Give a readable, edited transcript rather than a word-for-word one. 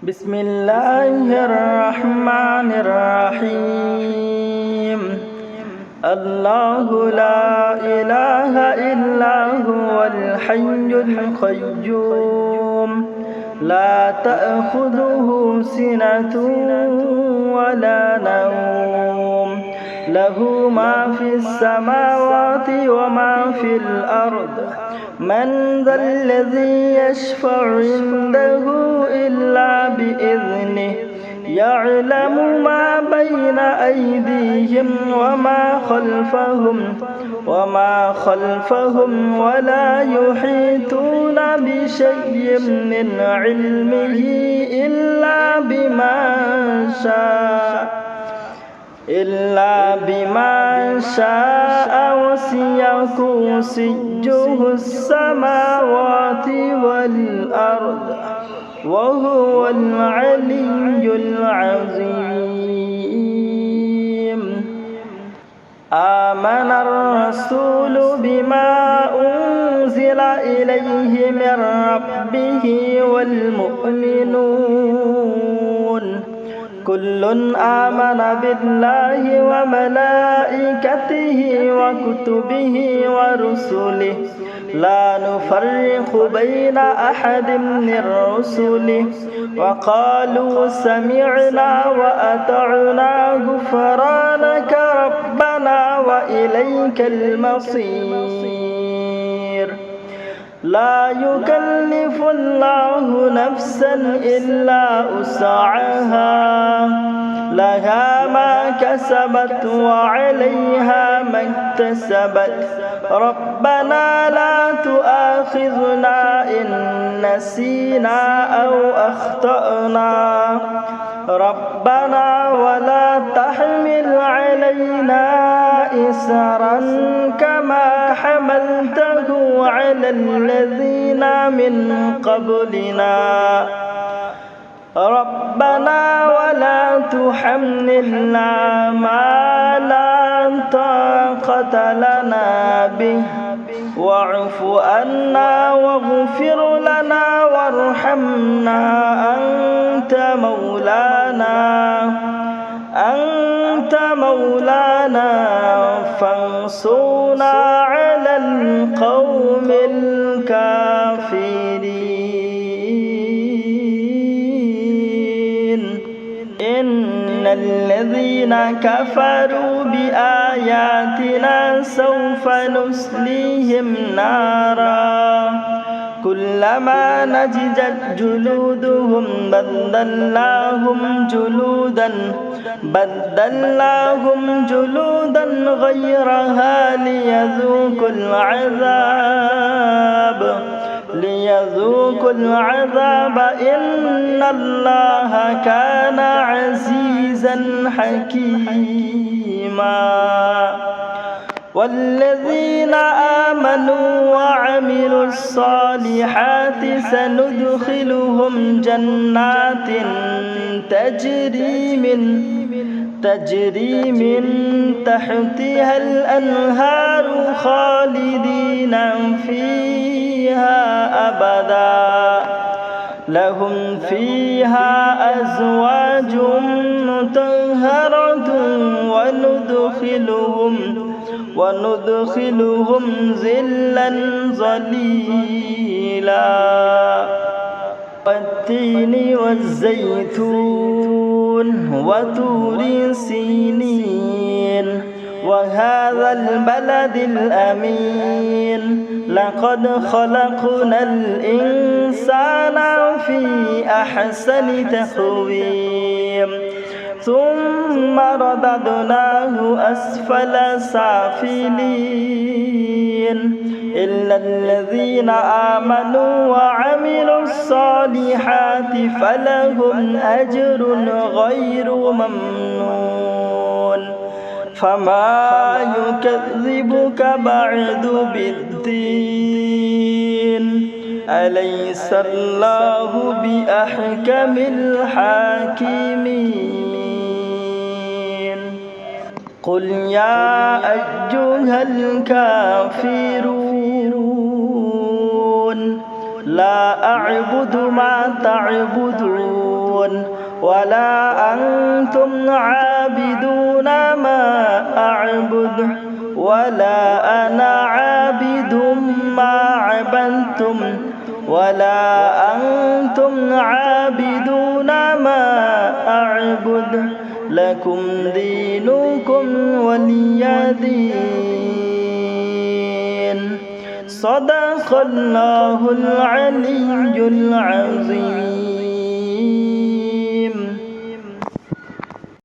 بسم الله الرحمن الرحيم. الله لا إله إلا هو الحي القيوم لا تأخذه سنة ولا نوم له ما في السماوات وما في الأرض من ذا الذي يشفع عنده إلا بإذنه يعلم ما بين أيديهم وما خلفهم ولا يحيطون بشيء من علمه إلا بما شاء وسع كرسيه السماوات والأرض وهو العلي العظيم. آمن الرسول بما أنزل إليه من ربه والمؤمنون كل آمن بالله وملائكته وكتبه ورسله لا نفرق بين أحد من رسله وقالوا سمعنا وأطعنا غفرانك ربنا وإليك المصير. لا يكلف الله نفسا إلا وسعها لها ما كسبت وعليها ما اكتسبت ربنا لا تؤاخذنا إن نسينا أو أخطأنا ربنا ولا تحمل علينا إصرا كما حملته على الذين من قبلنا ربنا ولا تحملنا ما لا طاقة لنا به واعف عنا واغفر لنا وارحمنا أنت مولانا فانصرنا على القوم الكافرين. إن الذين كفروا بآياتنا سوف نصليهم نارا كلما نضجت جلودهم بدلناهم جلودا غيرها ليذوقوا العذاب إن الله كان عزيزا حكيما. والذين آمنوا وعملوا الصالحات سندخلهم جنات تجري من تحتها الأنهار خالدين فيها أبدا لهم فيها أزواج مطهرة وندخلهم ظلا ظليلا. والتين والزيتون وطور سينين وهذا البلد الأمين لقد خلقنا الإنسان في أحسن تقويم ثم رددناه أسفل سافلين إلا الذين آمنوا وعملوا الصالحات فلهم أجر غير ممنون. فما يكذبك بعد بالدين أليس الله بأحكم الحاكمين. قل يا أيها الكافرون لا أعبد ما تعبدون ولا أنتم عابدون ما أعبد ولا أنا عابد ما عبدتم ولا أنتم عابدون ما أعبد لكم دينكم ولي دين صدق الله العلي العظيم